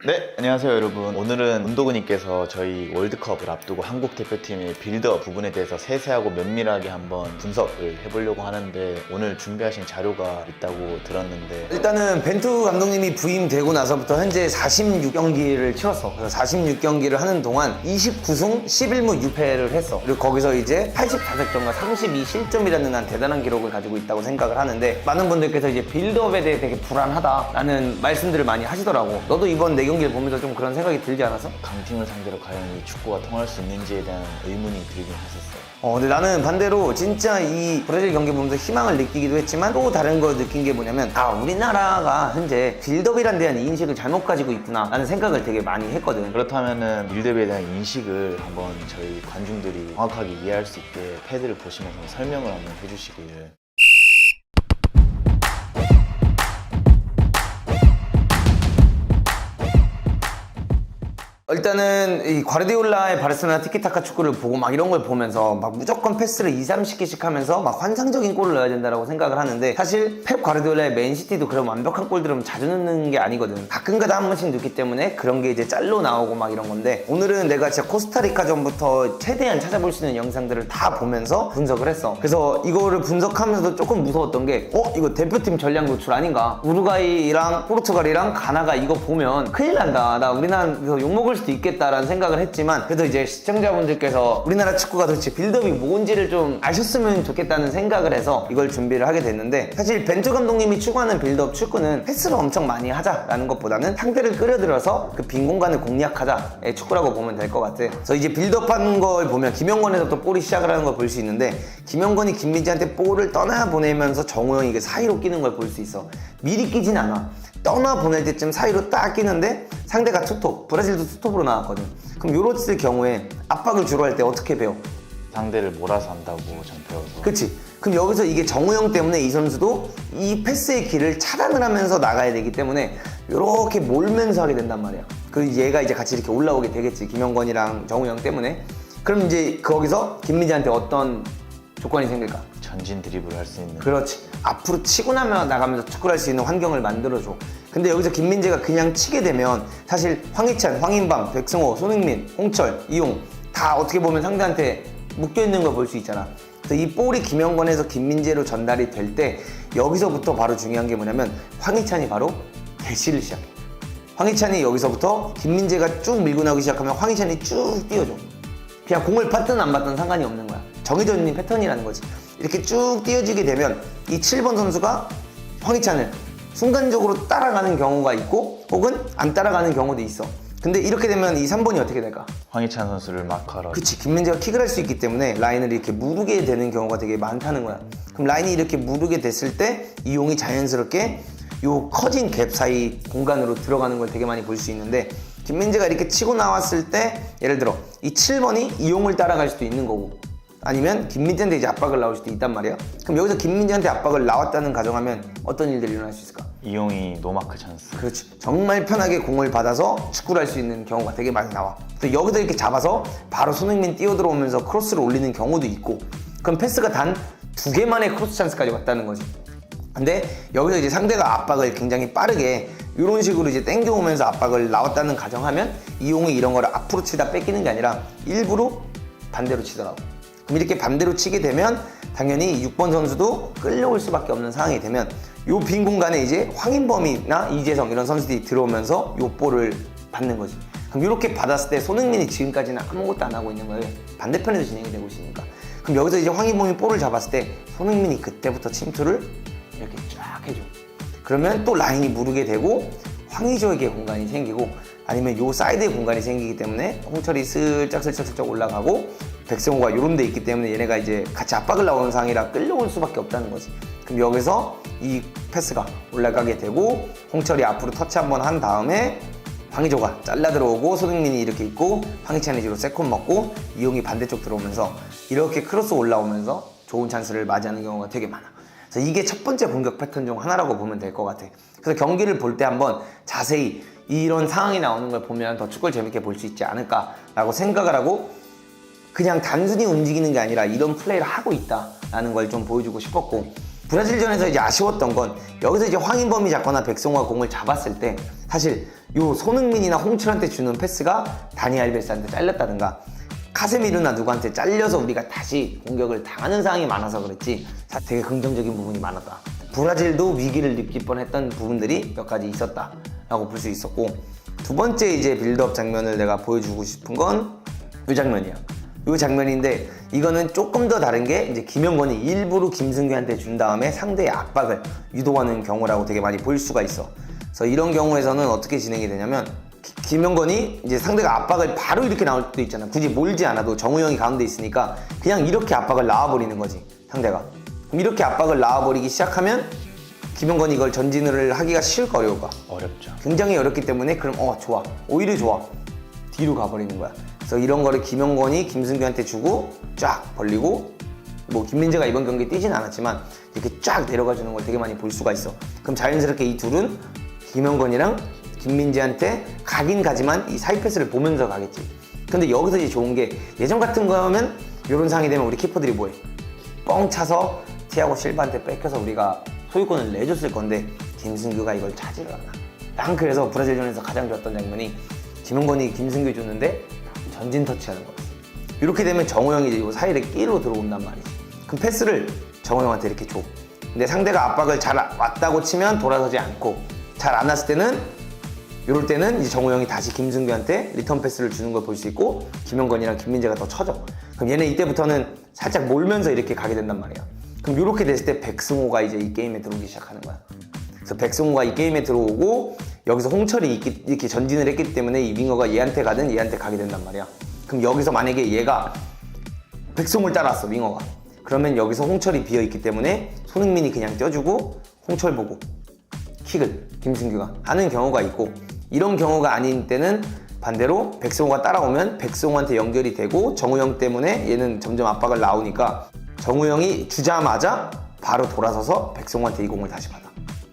네, 안녕하세요 여러분. 오늘은 운동근님께서 저희 월드컵을 앞두고 한국 대표팀의 빌드업 부분에 대해서 세세하고 면밀하게 한번 분석을 해보려고 하는데 오늘 준비하신 자료가 있다고 들었는데 일단은 벤투 감독님이 부임되고 나서부터 현재 46경기를 치렀어. 그래서 46경기를 하는 동안 29승 11무 6패를 했어. 그리고 거기서 이제 84득점과 32실점이라는 난 대단한 기록을 가지고 있다고 생각을 하는데, 많은 분들께서 이제 빌드업에 대해 되게 불안하다라는 말씀들을 많이 하시더라고. 너도 이번 4경기를 보면서 좀 그런 생각이 들지 않았어? 강팀을 상대로 과연 이 축구가 통할 수 있는지에 대한 의문이 들긴 했었어요. 근데 나는 반대로 진짜 이 브라질 경기 보면서 희망을 느끼기도 했지만, 또 다른 걸 느낀 게 뭐냐면, 우리나라가 현재 빌드업이란 데한 인식을 잘못 가지고 있구나 라는 생각을 되게 많이 했거든. 그렇다면은 빌드업에 대한 인식을 한번 저희 관중들이 정확하게 이해할 수 있게 패드를 보시면서 설명을 한번 해주시길. 일단은 이 과르디올라의 바르셀로나 티키타카 축구를 보고 막 이런 걸 보면서 막 무조건 패스를 2, 3씩 하면서 막 환상적인 골을 넣어야 된다고 생각을 하는데, 사실 펩 과르디올라의 맨시티도 그런 완벽한 골들은 자주 넣는 게 아니거든. 가끔가다 한 번씩 넣기 때문에 그런 게 이제 짤로 나오고 막 이런 건데, 오늘은 내가 진짜 코스타리카전부터 최대한 찾아볼 수 있는 영상들을 다 보면서 분석을 했어. 그래서 이거를 분석하면서도 조금 무서웠던 게, 이거 대표팀 전략 노출 아닌가? 우루과이랑 포르투갈이랑 가나가 이거 보면 큰일 난다. 나 우리나라에서 욕먹을 수도 있겠다라는 생각을 했지만, 그래도 이제 시청자분들께서 우리나라 축구가 도대체 빌드업이 뭔지를 좀 아셨으면 좋겠다는 생각을 해서 이걸 준비를 하게 됐는데, 사실 벤투 감독님이 추구하는 빌드업 축구는 패스를 엄청 많이 하자라는 것보다는 상대를 끌어들여서 그 빈 공간을 공략하자의 축구라고 보면 될 것 같아. 그래서 이제 빌드업하는 걸 보면 김영건에서부터 볼이 시작을 하는 걸 볼 수 있는데, 김영건이 김민재한테 볼을 떠나보내면서 정우영이 이게 사이로 끼는 걸 볼 수 있어. 미리 끼진 않아. 떠나보낼 때쯤 사이로 딱 끼는데 상대가 투톱, 브라질도 투톱으로 나왔거든. 그럼 요렇을 경우에 압박을 주로 할 때 어떻게 배워? 상대를 몰아서 한다고 전 배워서. 그치? 그럼 여기서 이게 정우영 때문에 이 선수도 이 패스의 길을 차단을 하면서 나가야 되기 때문에 이렇게 몰면서 하게 된단 말이야. 그리고 얘가 이제 같이 이렇게 올라오게 되겠지, 김영건이랑 정우영 때문에. 그럼 이제 거기서 김민재한테 어떤 조건이 생길까? 전진 드리블을 할 수 있는. 그렇지. 앞으로 치고 나가면서 축구를 할 수 있는 환경을 만들어줘. 근데 여기서 김민재가 그냥 치게 되면 사실 황희찬, 황인범, 백승호, 손흥민, 홍철, 이용 다 어떻게 보면 상대한테 묶여있는 걸 볼 수 있잖아. 그래서 이 볼이 김영건에서 김민재로 전달이 될 때 여기서부터 바로 중요한 게 뭐냐면, 황희찬이 바로 대시를 시작해. 황희찬이 여기서부터 김민재가 쭉 밀고 나오기 시작하면 황희찬이 쭉 뛰어줘. 그냥 공을 받든 안 받든 상관이 없는 거야. 정해져 있는 패턴이라는 거지. 이렇게 쭉 뛰어지게 되면 이 7번 선수가 황희찬을 순간적으로 따라가는 경우가 있고, 혹은 안 따라가는 경우도 있어. 근데 이렇게 되면 이 3번이 어떻게 될까? 황희찬 선수를 마크하러. 그치, 김민재가 킥을 할 수 있기 때문에 라인을 이렇게 무르게 되는 경우가 되게 많다는 거야. 그럼 라인이 이렇게 무르게 됐을 때 이용이 자연스럽게 요 커진 갭 사이 공간으로 들어가는 걸 되게 많이 볼 수 있는데, 김민재가 이렇게 치고 나왔을 때 예를 들어 이 7번이 이용을 따라갈 수도 있는 거고, 아니면 김민재한테 이제 압박을 나올 수도 있단 말이야. 그럼 여기서 김민재한테 압박을 나왔다는 가정하면 어떤 일들이 일어날 수 있을까? 이용이 노마크 찬스. 그렇지. 정말 편하게 공을 받아서 축구를 할 수 있는 경우가 되게 많이 나와. 그래서 여기서 이렇게 잡아서 바로 손흥민 뛰어들어오면서 크로스를 올리는 경우도 있고, 그럼 패스가 단 2개만의 크로스 찬스까지 왔다는 거지. 근데 여기서 이제 상대가 압박을 굉장히 빠르게 이런 식으로 이제 땡겨오면서 압박을 나왔다는 가정하면, 이용이 이런 거를 앞으로 치다 뺏기는 게 아니라 일부러 반대로 치더라고. 그럼 이렇게 반대로 치게 되면 당연히 6번 선수도 끌려올 수밖에 없는 상황이 되면, 요 빈 공간에 이제 황인범이나 이재성 이런 선수들이 들어오면서 요 볼을 받는 거지. 그럼 이렇게 받았을 때 손흥민이 지금까지는 아무것도 안 하고 있는 거예요. 반대편에서 진행이 되고 있으니까. 그럼 여기서 이제 황인범이 볼을 잡았을 때 손흥민이 그때부터 침투를 이렇게 쫙 해줘. 그러면 또 라인이 무르게 되고 황의조에게 공간이 생기고, 아니면 요 사이드에 공간이 생기기 때문에 홍철이 슬쩍 올라가고, 백승호가 요런 데 있기 때문에 얘네가 이제 같이 압박을 나오는 상황이라 끌려올 수밖에 없다는 거지. 그럼 여기서 이 패스가 올라가게 되고, 홍철이 앞으로 터치 한번 한 다음에 황의조가 잘라 들어오고, 손흥민이 이렇게 있고, 황희찬이 뒤로 세컨 먹고, 이용이 반대쪽 들어오면서 이렇게 크로스 올라오면서 좋은 찬스를 맞이하는 경우가 되게 많아. 그래서 이게 첫 번째 공격 패턴 중 하나라고 보면 될 것 같아. 그래서 경기를 볼 때 한번 자세히 이런 상황이 나오는 걸 보면 더 축구를 재밌게 볼 수 있지 않을까라고 생각을 하고, 그냥 단순히 움직이는 게 아니라 이런 플레이를 하고 있다라는 걸 좀 보여주고 싶었고, 브라질전에서 이제 아쉬웠던 건 여기서 이제 황인범이 잡거나 백승호가 공을 잡았을 때 사실 요 손흥민이나 홍철한테 주는 패스가 다니 알베스한테 잘렸다든가 카세미르나 누구한테 잘려서 우리가 다시 공격을 당하는 상황이 많아서 그랬지 되게 긍정적인 부분이 많았다. 브라질도 위기를 느낄 뻔했던 부분들이 몇 가지 있었다라고 볼 수 있었고, 두 번째 이제 빌드업 장면을 내가 보여주고 싶은 건 이 장면이야. 이 장면인데 이거는 조금 더 다른 게 이제 김영건이 일부러 김승규한테 준 다음에 상대의 압박을 유도하는 경우라고 되게 많이 볼 수가 있어. 그래서 이런 경우에서는 어떻게 진행이 되냐면 김영건이 이제 상대가 압박을 바로 이렇게 나올 수도 있잖아. 굳이 몰지 않아도 정우 형이 가운데 있으니까 그냥 이렇게 압박을 낳아버리는 거지, 상대가. 그럼 이렇게 압박을 낳아버리기 시작하면 김영건이 이걸 전진을 하기가 쉬울까 어려울까? 어렵죠. 굉장히 어렵기 때문에 그럼 좋아, 오히려 좋아, 뒤로 가버리는 거야. 그래서 이런 거를 김영건이 김승규한테 주고 쫙 벌리고, 뭐 김민재가 이번 경기에 뛰진 않았지만 이렇게 쫙 내려가 주는 걸 되게 많이 볼 수가 있어. 그럼 자연스럽게 이 둘은 김영건이랑 김민재한테 가긴 가지만 이 사이 패스를 보면서 가겠지. 근데 여기서 이제 좋은 게 예전 같은 거면 이런 상황이 되면 우리 키퍼들이 뭐해? 뻥 차서 티아고 실바한테 뺏겨서 우리가 소유권을 내줬을 건데 김승규가 이걸 차지를 않아. 난 그래서 브라질전에서 가장 좋았던 장면이 김영건이 김승규 줬는데 전진 터치하는 거야. 이렇게 되면 정우 형이 이제 사이를 끼로 들어온단 말이지. 그럼 패스를 정우 형한테 이렇게 줘. 근데 상대가 압박을 잘 왔다고 치면 돌아서지 않고, 잘 안 왔을 때는 이럴 때는 이제 정우 형이 다시 김승규한테 리턴 패스를 주는 걸 볼 수 있고, 김영건이랑 김민재가 더 쳐져. 그럼 얘네 이때부터는 살짝 몰면서 이렇게 가게 된단 말이야. 그럼 이렇게 됐을 때 백승호가 이제 이 게임에 들어오기 시작하는 거야. 그래서 백승호가 이 게임에 들어오고 여기서 홍철이 이렇게 전진을 했기 때문에 이 윙어가 얘한테 가든 얘한테 가게 된단 말이야. 그럼 여기서 만약에 얘가 백승호를 따라왔어, 윙어가. 그러면 여기서 홍철이 비어있기 때문에 손흥민이 그냥 떼어주고 홍철 보고 킥을 김승규가 하는 경우가 있고, 이런 경우가 아닌 때는 반대로 백승호가 따라오면 백승호한테 연결이 되고 정우 형 때문에 얘는 점점 압박을 나오니까 정우 형이 주자마자 바로 돌아서서 백승호한테 이 공을 다시 받아.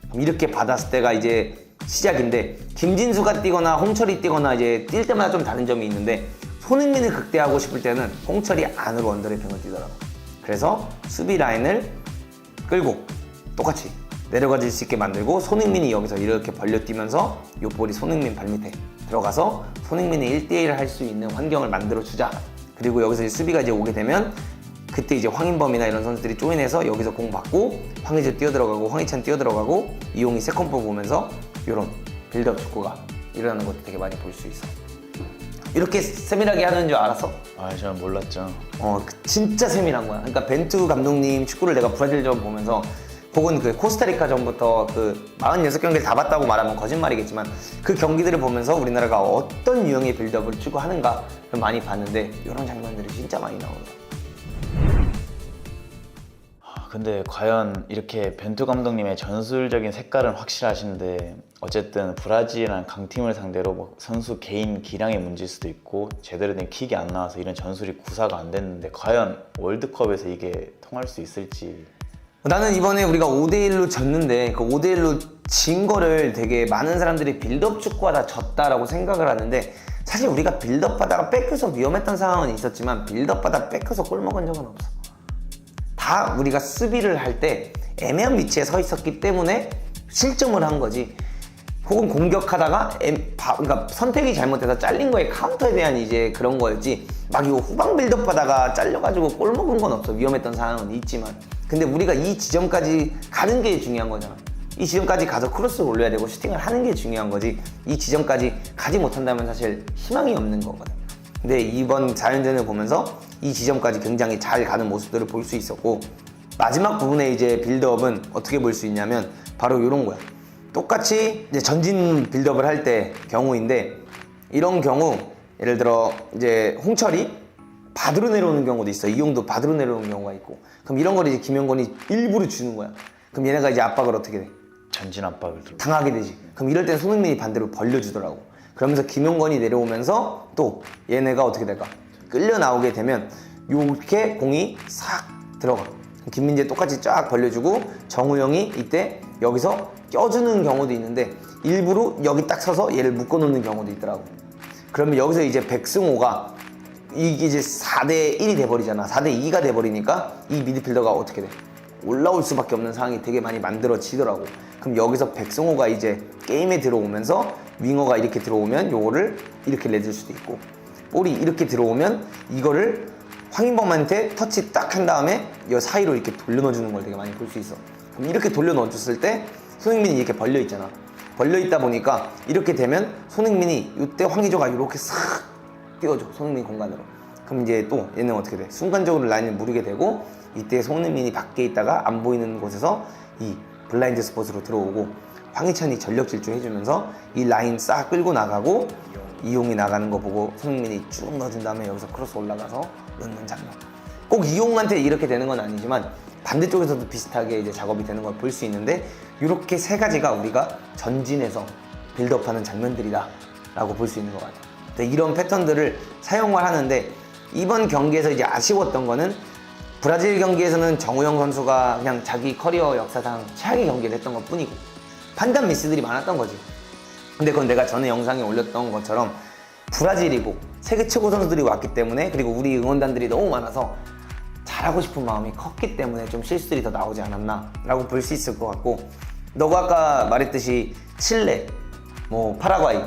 그럼 이렇게 받았을 때가 이제 시작인데, 김진수가 뛰거나 홍철이 뛰거나 이제 뛸 때마다 좀 다른 점이 있는데, 손흥민을 극대화하고 싶을 때는 홍철이 안으로 언더래핑을 뛰더라고. 그래서 수비 라인을 끌고 똑같이 내려가질 수 있게 만들고, 손흥민이 여기서 이렇게 벌려 뛰면서 이 볼이 손흥민 발밑에 들어가서 손흥민이 1대1을 할 수 있는 환경을 만들어 주자. 그리고 여기서 수비가 이제 오게 되면 그때 이제 황인범이나 이런 선수들이 조인해서 여기서 공 받고 황희재 뛰어들어가고 황희찬 뛰어들어가고 이용이 세컨볼 보면서 이런 빌드업 축구가 일어나는 것도 되게 많이 볼 수 있어. 이렇게 세밀하게 하는 줄 알았어? 저는 몰랐죠. 진짜 세밀한 거야. 그러니까 벤투 감독님 축구를 내가 브라질전 보면서, 혹은 그 코스타리카전부터 그 46경기를 다 봤다고 말하면 거짓말이겠지만 그 경기들을 보면서 우리나라가 어떤 유형의 빌드업을 추구하는가를 많이 봤는데 이런 장면들이 진짜 많이 나오더라고. 근데 과연 이렇게 벤투 감독님의 전술적인 색깔은 확실하신데, 어쨌든 브라질이라는 강팀을 상대로 뭐 선수 개인 기량의 문제일 수도 있고 제대로 된 킥이 안 나와서 이런 전술이 구사가 안 됐는데, 과연 월드컵에서 이게 통할 수 있을지. 나는 이번에 우리가 5대1로 졌는데 그 5대1로 진 거를 되게 많은 사람들이 빌드업 축구하다 졌다라고 생각을 하는데, 사실 우리가 빌드업 하다가 뺏겨서 위험했던 상황은 있었지만 빌드업 하다가 뺏겨서 골 먹은 적은 없어. 다 우리가 수비를 할 때 애매한 위치에 서 있었기 때문에 실점을 한 거지, 혹은 공격하다가 그러니까 선택이 잘못돼서 잘린 거에 카운터에 대한 이제 그런 거였지, 막 이거 후방 빌드업 하다가 잘려가지고 골 먹은 건 없어. 위험했던 상황은 있지만. 근데 우리가 이 지점까지 가는 게 중요한 거잖아. 이 지점까지 가서 크로스를 올려야 되고 슈팅을 하는 게 중요한 거지, 이 지점까지 가지 못한다면 사실 희망이 없는 거거든. 근데 이번 4연전을 보면서 이 지점까지 굉장히 잘 가는 모습들을 볼 수 있었고, 마지막 부분에 이제 빌드업은 어떻게 볼 수 있냐면 바로 이런 거야. 똑같이 이제 전진 빌드업을 할 때 경우인데, 이런 경우 예를 들어 이제 홍철이 받으러 내려오는 경우도 있어. 이용도 받으러 내려오는 경우가 있고, 그럼 이런 걸 이제 김영건이 일부러 주는 거야. 그럼 얘네가 이제 압박을 어떻게 돼? 전진 압박을 당하게 되지. 그럼 이럴 땐 손흥민이 반대로 벌려주더라고. 그러면서 김영건이 내려오면서 또 얘네가 어떻게 될까? 끌려 나오게 되면 이렇게 공이 싹 들어가. 김민재 똑같이 쫙 벌려주고 정우 형이 이때 여기서 껴주는 경우도 있는데, 일부러 여기 딱 서서 얘를 묶어놓는 경우도 있더라고. 그러면 여기서 이제 백승호가 이게 이제 4대1이 돼버리잖아. 4대2가 돼버리니까 이 미드필더가 어떻게 돼? 올라올 수밖에 없는 상황이 되게 많이 만들어지더라고. 그럼 여기서 백승호가 이제 게임에 들어오면서 윙어가 이렇게 들어오면 요거를 이렇게 내줄 수도 있고, 볼이 이렇게 들어오면 이거를 황인범한테 터치 딱 한 다음에 이 사이로 이렇게 돌려 넣어주는 걸 되게 많이 볼 수 있어. 그럼 이렇게 돌려 넣어줬을 때 손흥민이 이렇게 벌려 있잖아. 벌려 있다 보니까 이렇게 되면 손흥민이 이때 황의조가 이렇게 싹 띄워줘, 손흥민 공간으로. 그럼 이제 또 얘는 어떻게 돼? 순간적으로 라인을 무르게 되고, 이때 손흥민이 밖에 있다가 안 보이는 곳에서 이 블라인드 스폿으로 들어오고, 황희찬이 전력 질주해주면서 이 라인 싹 끌고 나가고, 이용이 나가는 거 보고 손흥민이 쭉 넣어준 다음에 여기서 크로스 올라가서 넣는 장면. 꼭 이용한테 이렇게 되는 건 아니지만 반대쪽에서도 비슷하게 이제 작업이 되는 걸 볼 수 있는데, 이렇게 세 가지가 우리가 전진해서 빌드업하는 장면들이다 라고 볼 수 있는 것 같아요. 이런 패턴들을 사용을 하는데, 이번 경기에서 이제 아쉬웠던 거는 브라질 경기에서는 정우영 선수가 그냥 자기 커리어 역사상 최악의 경기를 했던 것 뿐이고 판단 미스들이 많았던 거지. 근데 그건 내가 전에 영상에 올렸던 것처럼 브라질이고 세계 최고 선수들이 왔기 때문에, 그리고 우리 응원단들이 너무 많아서 잘하고 싶은 마음이 컸기 때문에 좀 실수들이 더 나오지 않았나 라고 볼 수 있을 것 같고, 너가 아까 말했듯이 칠레, 뭐 파라과이,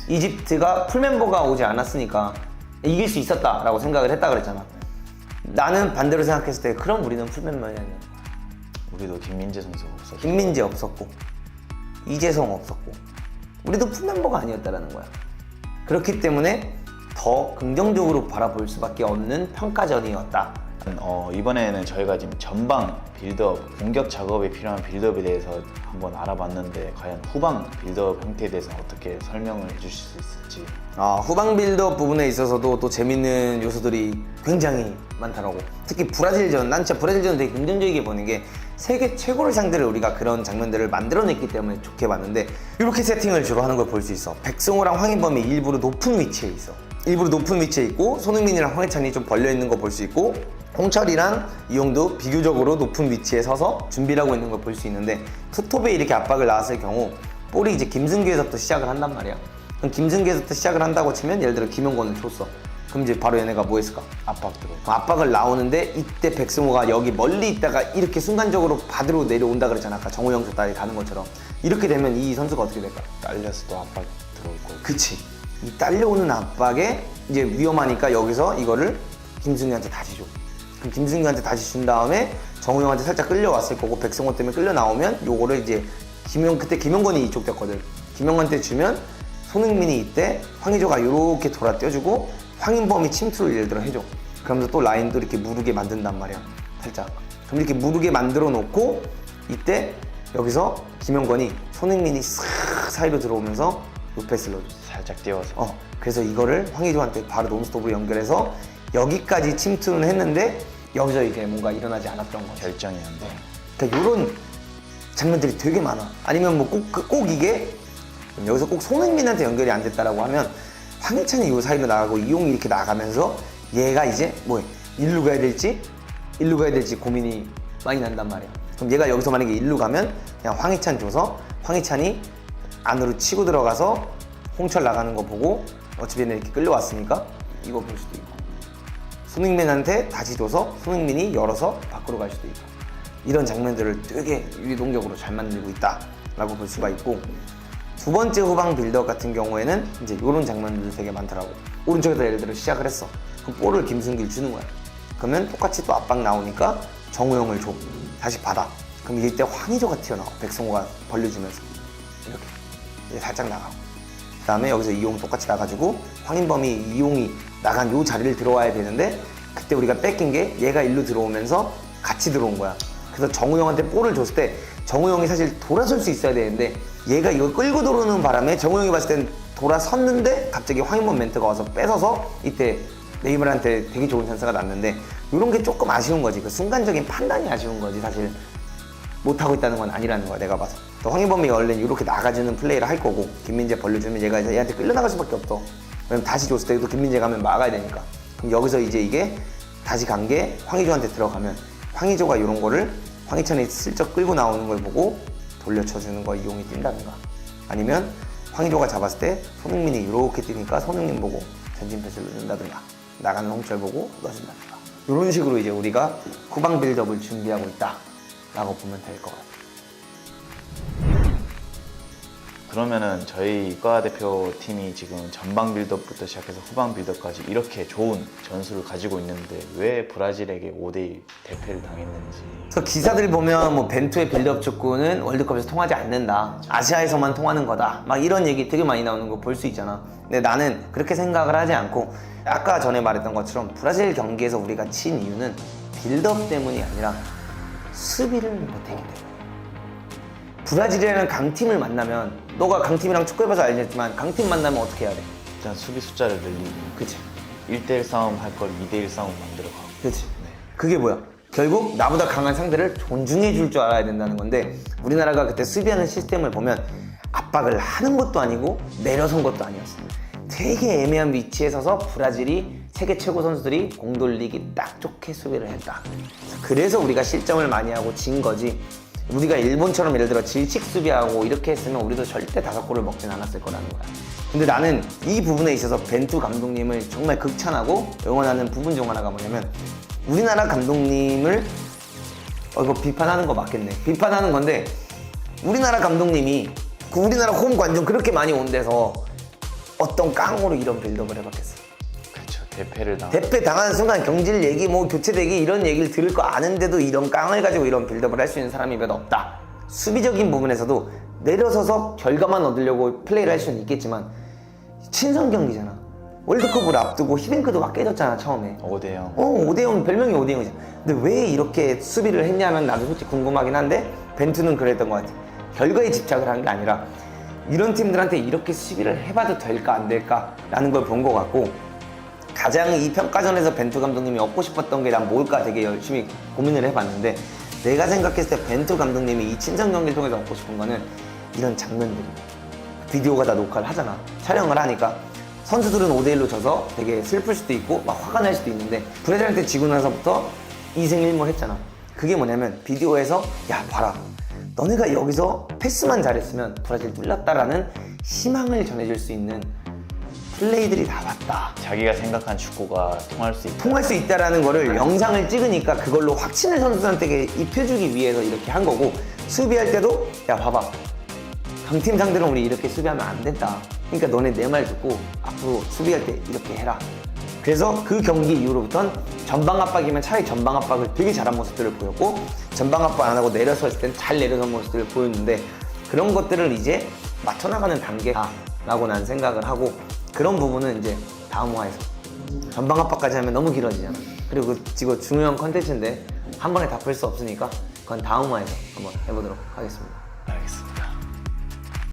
이집트가 풀멤버가 오지 않았으니까 이길 수 있었다 라고 생각을 했다 그랬잖아. 나는 반대로 생각했을 때 그럼 우리는 풀멤버냐, 우리도 김민재 선수가 없었고, 김민재 없었고 이재성 없었고 우리도 풀멤버가 아니었다라는 거야. 그렇기 때문에 더 긍정적으로 바라볼 수밖에 없는 평가전이었다. 이번에는 저희가 지금 전방 빌드업, 공격 작업에 필요한 빌드업에 대해서 한번 알아봤는데, 과연 후방 빌드업 형태에 대해서 어떻게 설명을 해주실 수 있을지. 후방 빌드업 부분에 있어서도 또 재밌는 요소들이 굉장히 많더라고. 특히 브라질전, 난 진짜 브라질전 되게 긍정적이게 보는 게 세계 최고를 상대로 우리가 그런 장면들을 만들어냈기 때문에 좋게 봤는데, 이렇게 세팅을 주로 하는 걸 볼 수 있어. 백승호랑 황인범이 일부러 높은 위치에 있어. 일부러 높은 위치에 있고, 손흥민이랑 황희찬이 좀 벌려있는 거 볼 수 있고, 홍철이랑 이용도 비교적으로 높은 위치에 서서 준비를 하고 있는 걸 볼 수 있는데, 투톱에 이렇게 압박을 나왔을 경우 볼이 이제 김승규에서부터 시작을 한단 말이야. 그럼 김승규에서부터 시작을 한다고 치면, 예를 들어 김용건을 줬어. 그럼 이제 바로 얘네가 뭐 했을까? 압박 들어. 압박을 나오는데, 이때 백승호가 여기 멀리 있다가 이렇게 순간적으로 받으러 내려온다 그랬잖아. 아까 정우영 저 딸이 가는 것처럼. 이렇게 되면 이 선수가 어떻게 될까? 딸려서 또 압박 들어올 거고. 그치. 이 딸려오는 압박에 이제 위험하니까 여기서 이거를 김승규한테 다시 줘. 그럼 김승규한테 다시 준 다음에 정우영한테 살짝 끌려왔을 거고, 백승호 때문에 끌려 나오면 요거를 이제 그때 김용건이 이쪽 됐거든. 김용건한테 주면 손흥민이 이때 황의조가 요렇게 돌아 떼어주고, 황인범이 침투를 예를 들어 해줘. 그러면서 또 라인도 이렇게 무르게 만든단 말이야, 살짝. 그럼 이렇게 무르게 만들어 놓고, 이때 여기서 김용건이 손흥민이 싹 사이로 들어오면서 노패스를 넣어줘. 살짝 띄워서. 그래서 이거를 황의조한테 바로 논스톱으로 연결해서 여기까지 침투는 했는데, 여기서 이제 뭔가 일어나지 않았던 거죠. 결정이 안 돼. 그러니까 이런 장면들이 되게 많아. 아니면 뭐 꼭 이게 여기서 꼭 손흥민한테 연결이 안 됐다라고 하면, 황희찬이 이 사이로 나가고 이용이 이렇게 나가면서 얘가 이제 뭐 일루 가야 될지 고민이 많이 난단 말이야. 그럼 얘가 여기서 만약에 일루 가면 그냥 황희찬 줘서 황희찬이 안으로 치고 들어가서 홍철 나가는 거 보고, 어차피 얘는 이렇게 끌려왔으니까 이거 볼 수도 있고, 손흥민한테 다시 줘서 손흥민이 열어서 밖으로 갈 수도 있고, 이런 장면들을 되게 유동적으로 잘 만들고 있다라고 볼 수가 있고, 두 번째 후방 빌드업 같은 경우에는 이제 이런 장면들도 되게 많더라고. 오른쪽에다 예를 들어 시작을 했어. 그럼 볼을 김승규를 주는 거야. 그러면 똑같이 또 압박 나오니까 정우영을 줘. 다시 받아. 그럼 이때 황의조가 튀어나와. 백승호가 벌려주면서 이렇게 이제 살짝 나가고, 그 다음에 여기서 이용 똑같이 나가지고 황인범이 이용이 나간 요 자리를 들어와야 되는데, 그때 우리가 뺏긴 게 얘가 일로 들어오면서 같이 들어온 거야. 그래서 정우영한테 볼을 줬을 때 정우영이 사실 돌아설 수 있어야 되는데, 얘가 이거 끌고 들어오는 바람에 정우영이 봤을 땐 돌아섰는데 갑자기 황인범 멘트가 와서 뺏어서 이때 네이마르한테 되게 좋은 찬스가 났는데, 이런 게 조금 아쉬운 거지. 그 순간적인 판단이 아쉬운 거지. 사실 못하고 있다는 건 아니라는 거야, 내가 봐서. 또 황인범이 원래 이렇게 나가주는 플레이를 할 거고, 김민재 벌려주면 얘가 이제 얘한테 끌려나갈 수밖에 없어. 왜냐면 다시 줬을 때도 김민재 가면 막아야 되니까. 그럼 여기서 이제 이게 다시 간 게 황의조한테 들어가면, 황의조가 이런 거를 황희찬이 슬쩍 끌고 나오는 걸 보고 돌려쳐주는 거 이용이 뛴다든가, 아니면 황의조가 잡았을 때 손흥민이 이렇게 뛰니까 손흥민 보고 전진 패스를 넣는다든가, 나가는 홍철 보고 넣어준다든가, 이런 식으로 이제 우리가 후방 빌드업을 준비하고 있다 라고 보면 될 것 같아요. 그러면은 저희 국가대표팀이 지금 전방 빌드업부터 시작해서 후방 빌드업까지 이렇게 좋은 전술을 가지고 있는데 왜 브라질에게 5대1 대패를 당했는지. 그래서 기사들 보면 뭐 벤투의 빌드업 축구는 월드컵에서 통하지 않는다, 아시아에서만 통하는 거다, 막 이런 얘기 되게 많이 나오는 거 볼 수 있잖아. 근데 나는 그렇게 생각을 하지 않고 아까 전에 말했던 것처럼 브라질 경기에서 우리가 친 이유는 빌드업 때문이 아니라 수비를 못했기 때문에. 브라질이라는 강팀을 만나면, 너가 강팀이랑 축구해봐서 알겠지만 강팀 만나면 어떻게 해야 돼? 일단 수비 숫자를 늘리고 그치? 1대1 싸움 할 걸 2대1 싸움 만들어가고. 그치? 그게 뭐야? 결국 나보다 강한 상대를 존중해 줄 줄 알아야 된다는 건데, 우리나라가 그때 수비하는 시스템을 보면 압박을 하는 것도 아니고 내려선 것도 아니었어. 되게 애매한 위치에 서서 브라질이 세계 최고 선수들이 공 돌리기 딱 좋게 수비를 했다. 그래서 우리가 실점을 많이 하고 진 거지. 우리가 일본처럼 예를 들어 질식 수비하고 이렇게 했으면 우리도 절대 5골을 먹진 않았을 거라는 거야. 근데 나는 이 부분에 있어서 벤투 감독님을 정말 극찬하고 응원하는 부분 중 하나가 뭐냐면, 우리나라 감독님을 이거 비판하는 거 맞겠네. 비판하는 건데, 우리나라 감독님이 그 우리나라 홈 관중 그렇게 많이 온 데서 어떤 깡으로 이런 빌드업을 해봤겠어. 그렇죠. 대패를 당. 대패 당하는 순간 경질 얘기, 뭐 교체되기 이런 얘기를 들을 거 아는데도 이런 깡을 가지고 이런 빌드업을 할 수 있는 사람이 몇 없다. 수비적인 부분에서도 내려서서 결과만 얻으려고 플레이를 할 수는 있겠지만 친선 경기잖아. 월드컵을 앞두고 히딩크도 막 깨졌잖아 처음에. 5대0. 5대0, 별명이 5대0이잖아. 근데 왜 이렇게 수비를 했냐면 나도 솔직히 궁금하긴 한데, 벤투는 그랬던 것 같아. 결과에 집착을 한 게 아니라 이런 팀들한테 이렇게 수비를 해봐도 될까 안 될까 라는 걸 본 것 같고, 가장 이 평가전에서 벤투 감독님이 얻고 싶었던 게 난 뭘까 되게 열심히 고민을 해봤는데, 내가 생각했을 때 벤투 감독님이 이 친선 경기를 통해서 얻고 싶은 거는 이런 장면들이, 비디오가 다 녹화를 하잖아. 촬영을 하니까 선수들은 5대1로 져서 되게 슬플 수도 있고 막 화가 날 수도 있는데, 브라질한테 지고 나서부터 이생일몰 했잖아. 그게 뭐냐면 비디오에서 야 봐라, 너네가 여기서 패스만 잘했으면 브라질 뚫렸다라는 희망을 전해줄 수 있는 플레이들이 나왔다. 자기가 생각한 축구가 통할 수 있다. 통할 수 있다라는 거를 영상을 찍으니까 그걸로 확신을 선수들한테 입혀주기 위해서 이렇게 한 거고, 수비할 때도 야 봐봐, 강팀 상대로 우리 이렇게 수비하면 안 된다. 그러니까 너네 내 말 듣고 앞으로 수비할 때 이렇게 해라. 그래서 그 경기 이후로부터는 전방 압박이면 차라리 전방 압박을 되게 잘한 모습들을 보였고, 전방 압박 안 하고 내려섰을 땐 잘 내려선 모습들을 보였는데, 그런 것들을 이제 맞춰나가는 단계라고 난 생각을 하고, 그런 부분은 이제 다음 화에서 전방 압박까지 하면 너무 길어지잖아. 그리고 이거 중요한 컨텐츠인데 한 번에 다 풀 수 없으니까 그건 다음 화에서 한번 해보도록 하겠습니다. 알겠습니다.